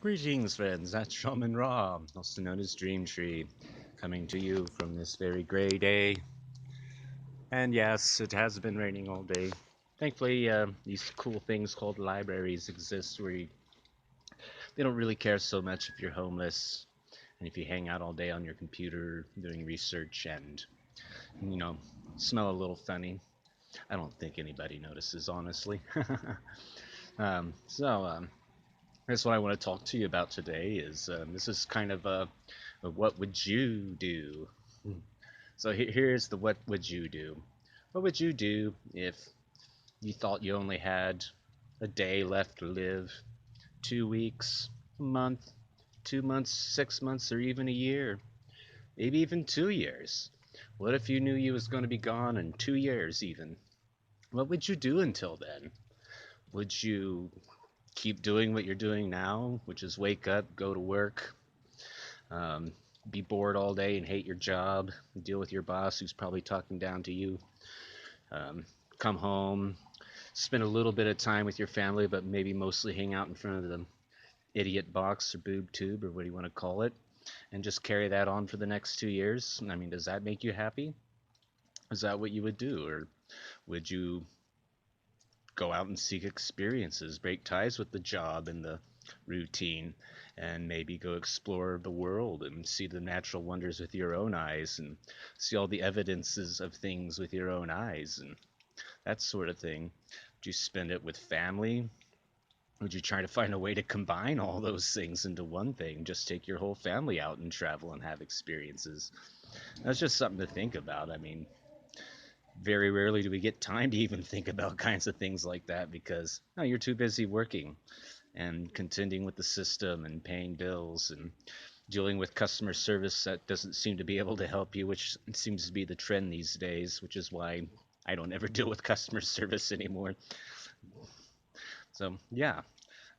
Greetings, friends. That's shaman-ra, also known as Dreamtree, coming to you from this very gray day. And yes, it has been raining all day. Thankfully, these cool things called libraries exist where they don't really care so much if you're homeless and if you hang out all day on your computer doing research and, you know, smell a little funny. I don't think anybody notices, honestly. So, that's what I want to talk to you about today. This is kind of a what would you do? So here's the what would you do? What would you do if you thought you only had a day left to live, 2 weeks, a month, 2 months, 6 months, or even a year, maybe even 2 years? What if you knew you was going to be gone in 2 years even? What would you do until then? Would you keep doing what you're doing now, which is wake up, go to work, um, be bored all day and hate your job, deal with your boss who's probably talking down to you, um, come home, spend a little bit of time with your family, but maybe mostly hang out in front of the idiot box or boob tube or what do you want to call it, and just carry that on for the next 2 years? I mean, does that make you happy? Is that what you would do? Or would you go out and seek experiences, break ties with the job and the routine, and maybe go explore the world and see the natural wonders with your own eyes and see all the evidences of things with your own eyes and that sort of thing? Would you spend it with family? Would you try to find a way to combine all those things into one thing? Just take your whole family out and travel and have experiences. That's just something to think about. I mean, very rarely do we get time to even think about kinds of things like that because no, you're too busy working and contending with the system and paying bills and dealing with customer service that doesn't seem to be able to help you, which seems to be the trend these days, which is why I don't ever deal with customer service anymore. So, yeah,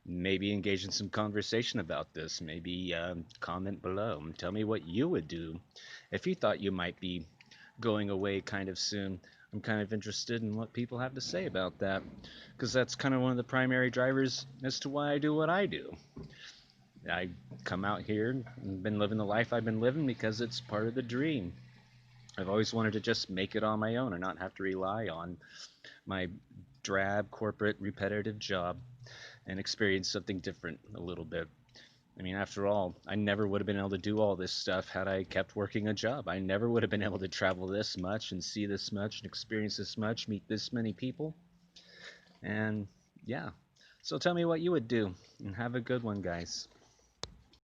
maybe engage in some conversation about this. Maybe comment below and tell me what you would do if you thought you might be going away kind of soon. I'm kind of interested in what people have to say about that because that's kind of one of the primary drivers as to why I do what I do. I come out here and been living the life I've been living because it's part of the dream. I've always wanted to just make it on my own and not have to rely on my drab corporate repetitive job and experience something different a little bit. I mean, after all, I never would have been able to do all this stuff had I kept working a job. I never would have been able to travel this much and see this much and experience this much, meet this many people. And yeah. So tell me what you would do and have a good one, guys.